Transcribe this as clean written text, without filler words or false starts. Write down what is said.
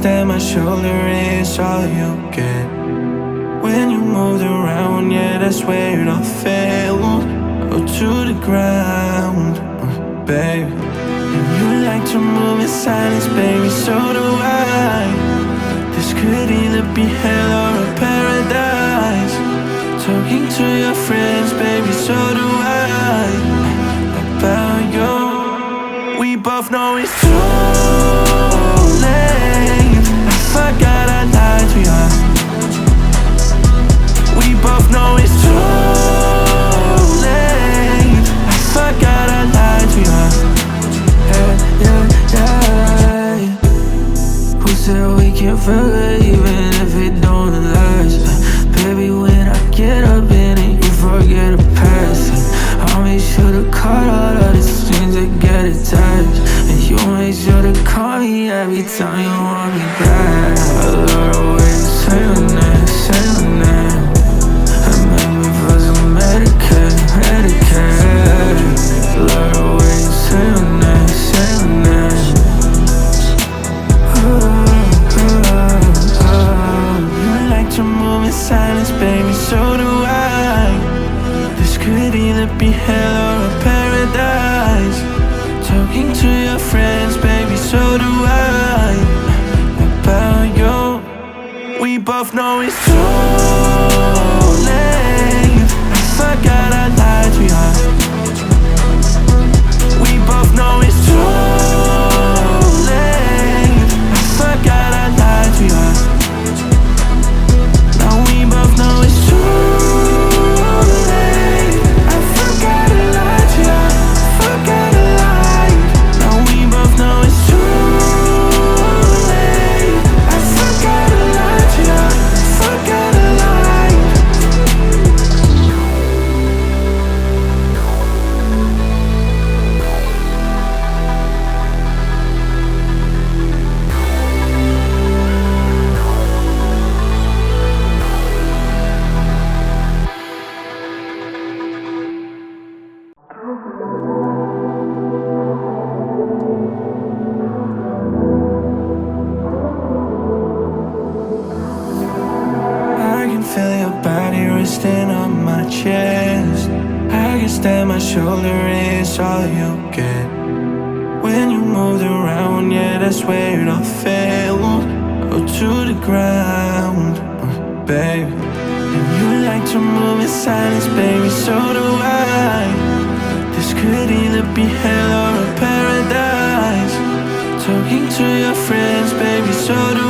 stand my shoulder, it's all you get. When you moved around, yeah, that's where it all fell. Oh, to the ground, baby. And you like to move in silence, baby, so do I. This could either be hell or a paradise. Talking to your friends, baby, so do I. About you, we both know it's too late. I forgot I lied to you. We both know it's too late. I forgot I lied to you. Yeah. Who said we can't forget even if it don't last? Baby, when I get up in it, you forget the past. I'll make sure to cut all of the strings that get attached. And you make sure to call me every time you want me back. I love the way you say your name, say your name. And make me feel so Medicaid. Love the way you say your name, say your name. You like to move in silence, baby, so do I. This could either be hell or a paradise. Talking to your friends, baby, so do I. About you, we both know it's too late. I forgot I lied to you. We both know it's too late. I forgot I lied to you. Now we both know it's too late. I forgot I lied to you. Forgot I lied. Now we both know it's too late. I forgot I lied to you. Forgot I lied. I can feel your body resting on my chest. I can stand my shoulder, it's all you get. When you moved around, yeah, that's where it all fell. Oh, to the ground, baby. And you like to move in silence, baby, so do I. This could either be hell or a paradise. Talking to your friends, baby, so do